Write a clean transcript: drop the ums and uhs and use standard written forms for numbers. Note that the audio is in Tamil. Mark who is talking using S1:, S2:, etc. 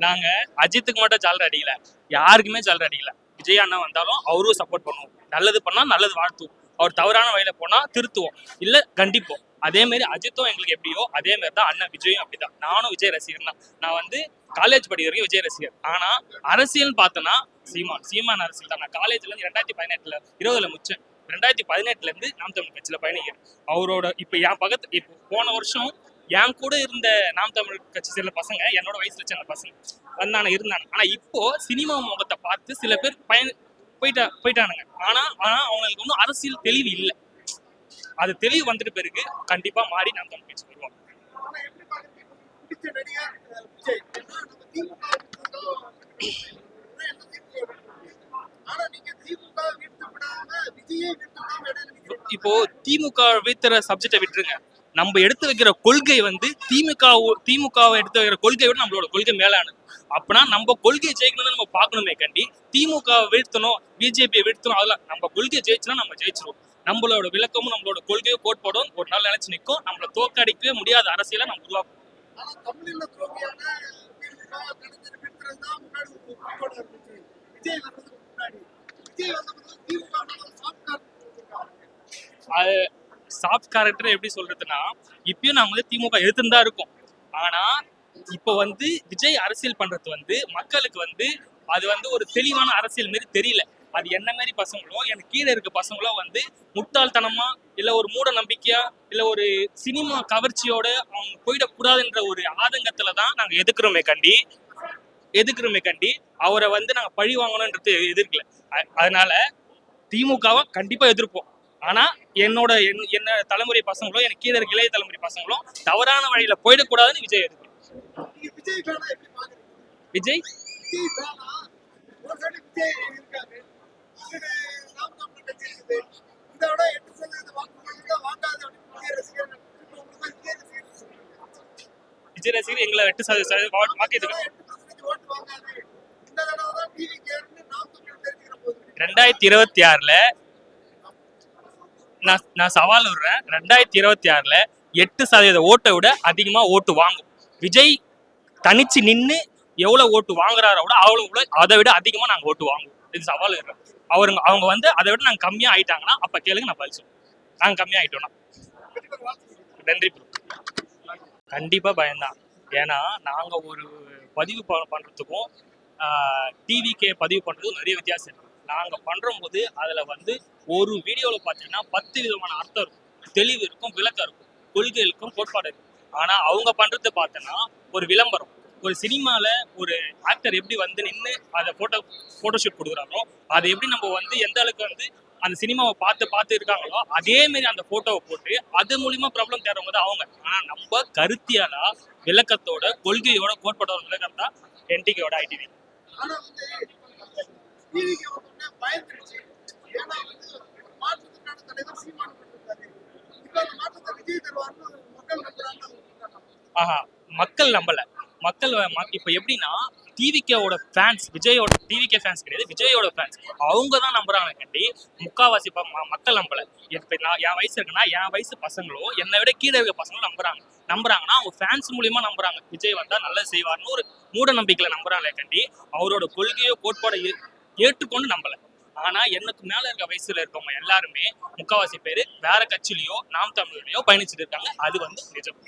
S1: நாங்க அஜித்துக்கு மட்டும் ஜாலர் அடிக்கல, யாருக்குமே ஜாலர் அடிக்கல. விஜய் அண்ணா வந்தாலும் அவரும் சப்போர்ட் பண்ணுவோம். நல்லது பண்ணா நல்லது வாழ்த்துவோம், அவர் தவறான வழியில போனா திருத்துவோம், இல்ல கண்டிப்போம். அதே மாதிரி அஜித்தும் எங்களுக்கு எப்படியோ அதே மாதிரி தான் அண்ணன் விஜயும் அப்படிதான். நானும் விஜய் ரசிகர் தான். நான் வந்து காலேஜ் படிக்கிற வரைக்கும் விஜய் ரசிகர். ஆனா அரசியல் பார்த்தோன்னா சீமான் அரசியல் தான். நான் காலேஜ்ல இருந்து 2020 முடிச்சேன். 2018 இருந்து நாம் தமிழ் கட்சியில பயணிக்கிறேன். அவரோட இப்ப என் பக்கத்து இப்போ போன வருஷம் என் கூட இருந்த நாம் தமிழ் கட்சி சில பசங்க என்னோட வயசுல சின்ன பசங்க வந்தானு இருந்தாங்க. ஆனா இப்போ சினிமா முகத்தை பார்த்து சில பேர் போயிட்டானுங்க. ஆனா அவங்களுக்கு ஒன்றும் அரசியல் தெளிவு இல்லை. அது தெளிவு வந்துட்டு பிறகு கண்டிப்பா மாறி நாம் தமிழ் கட்சி வருவோம். இப்போ திமுக வீழ்த்துற சப்ஜெக்டை விட்டுருங்க, நம்ம எடுத்து வைக்கிற கொள்கை வந்து திமுகவை எடுத்து வைக்கிற கொள்கையை விட நம்மளோட கொள்கை மேலானது. அப்பனா நம்ம கொள்கையை ஜெயிக்கணும்னு நம்ம பார்க்கணுமே கண்டி திமுக வீழ்த்தணும், பிஜேபியை வீழ்த்தணும், அதெல்லாம் நம்ம கொள்கையை ஜெயிச்சுனா நம்ம ஜெயிச்சிருவோம். நம்மளோட விளக்கமும் நம்மளோட கொள்கையோ கோட்பாடும் ஒரு நாள் நினைச்சு நிற்கும். நம்மளை தோற்கடிக்கவே முடியாத அரசியலை நம்ம உருவாக்கும். அது சாஃப்ட் கேரக்டர் எப்படி சொல்றதுன்னா, இப்பயும் நாங்க வந்து திமுக எதிர்த்துன்னு தான் இருக்கோம். ஆனா இப்போ வந்து விஜய் அரசியல் பண்றது வந்து மக்களுக்கு வந்து அது வந்து ஒரு தெளிவான அரசியல் மாரி தெரியல. அது என்ன மாதிரி பசங்களோ எனக்கு கீழே இருக்க பசங்களோ வந்து முட்டாள்தனமா இல்ல ஒரு மூட நம்பிக்கையா இல்ல ஒரு சினிமா கவர்ச்சியோட அவங்க போயிடக்கூடாதுன்ற ஒரு ஆதங்கத்துல தான் நாங்க எதிர்க்கிறோமே கண்டி அவரை வந்து நாங்க பழி வாங்கணும்ன்றது எதிர்க்கல. அதனால திமுகவை கண்டிப்பா எதிர்ப்போம். ஆனா என்ன தலைமுறை பசங்களோ எனக்கு கீழே இருக்க இளைய தலைமுறை பசங்களோ தவறான வழியில போயிடக்கூடாதுன்னு விஜய் எதிர்ப்பு. விஜய் விஜய் ரசிகர் எங்களை 8% வாக்கு 2026 நான் சவால் விடுறேன். 2026 8% ஓட்டை விட அதிகமா ஓட்டு வாங்கும். விஜய் தனிச்சு நின்று எவ்வளவு ஓட்டு வாங்குறாரோ அவ்வளவு அதை விட அதிகமா நாங்க ஓட்டு வாங்குவோம். இது சவால் விடுறோம். அவங்க வந்து அதை விட நாங்க கம்மியா ஆயிட்டாங்கன்னா அப்ப கேளுங்க, நான் பதில் சொல்லுவேன். நாங்க கம்மியா ஆயிட்டோம்னா நன்றி. கண்டிப்பா பயம்தான். ஏன்னா நாங்க ஒரு பதிவு பண்றதுக்கும் டிவிக்கே பதிவு பண்றதுக்கும் நிறைய வித்தியாசம் இருக்கு. நாங்க பண்றும் போது அதுல வந்து ஒரு வீடியோல பாத்தீங்கன்னா 10 விதமான அர்த்தம் இருக்கும், தெளிவு இருக்கும், விளக்கம் இருக்கும், கொள்கை இருக்கும், கோட்பாடு இருக்கும். ஆனா அவங்க பண்றது பார்த்தோன்னா ஒரு விளம்பரம். ஒரு சினிமால ஒரு ஆக்டர் எப்படி வந்து நின்று அதை போட்டோஷூட் கொடுக்குறாங்களோ அதை எப்படி நம்ம வந்து எந்த அளவுக்கு வந்து அந்த சினிமாவை பார்த்து இருக்காங்களோ அதே மாதிரி அந்த போட்டோவை போட்டு அது மூலியமா ப்ராப்ளம் தேடுறவங்க தான் அவங்க. ஆனா நம்ம கருத்தியாலா விளக்கத்தோட கொள்கையோட கோட்பாட்டோட விளக்கம் தான் என்டிகேயோட ஐடிவி. ஆஹா, மக்கள் நம்பல. மக்கள் இப்ப எப்படின்னா டிவிகேவோட ஃபேன்ஸ், விஜயோட டிவிகே ஃபேன்ஸ் கிடையாது, விஜயோட ஃபேன்ஸ் அவங்க தான் நம்புறாங்க கண்டி முக்காவாசி மக்கள் நம்பல. இப்ப நான் என் வயசு இருக்குன்னா என் வயசு பசங்களும் என்னை விட கீழே இருக்க பசங்களும் நம்புறாங்கன்னா அவங்க ஃபேன்ஸ் மூலியமா நம்புறாங்க. விஜய் வந்தா நல்லது செய்வார்னு ஒரு மூட நம்பிக்கையில நம்புறாங்களே கண்டி அவரோட கொள்கையோ கோட்பாடை ஏற்றுக்கொண்டு நம்பல. ஆனா எனக்கு மேல இருக்க வயசுல இருக்கவங்க எல்லாருமே முக்காவாசி பேரு வேற கட்சியிலயோ நாம் தமிழ்லயோ பயணிச்சுட்டு இருக்காங்க. அது வந்து நிஜம்.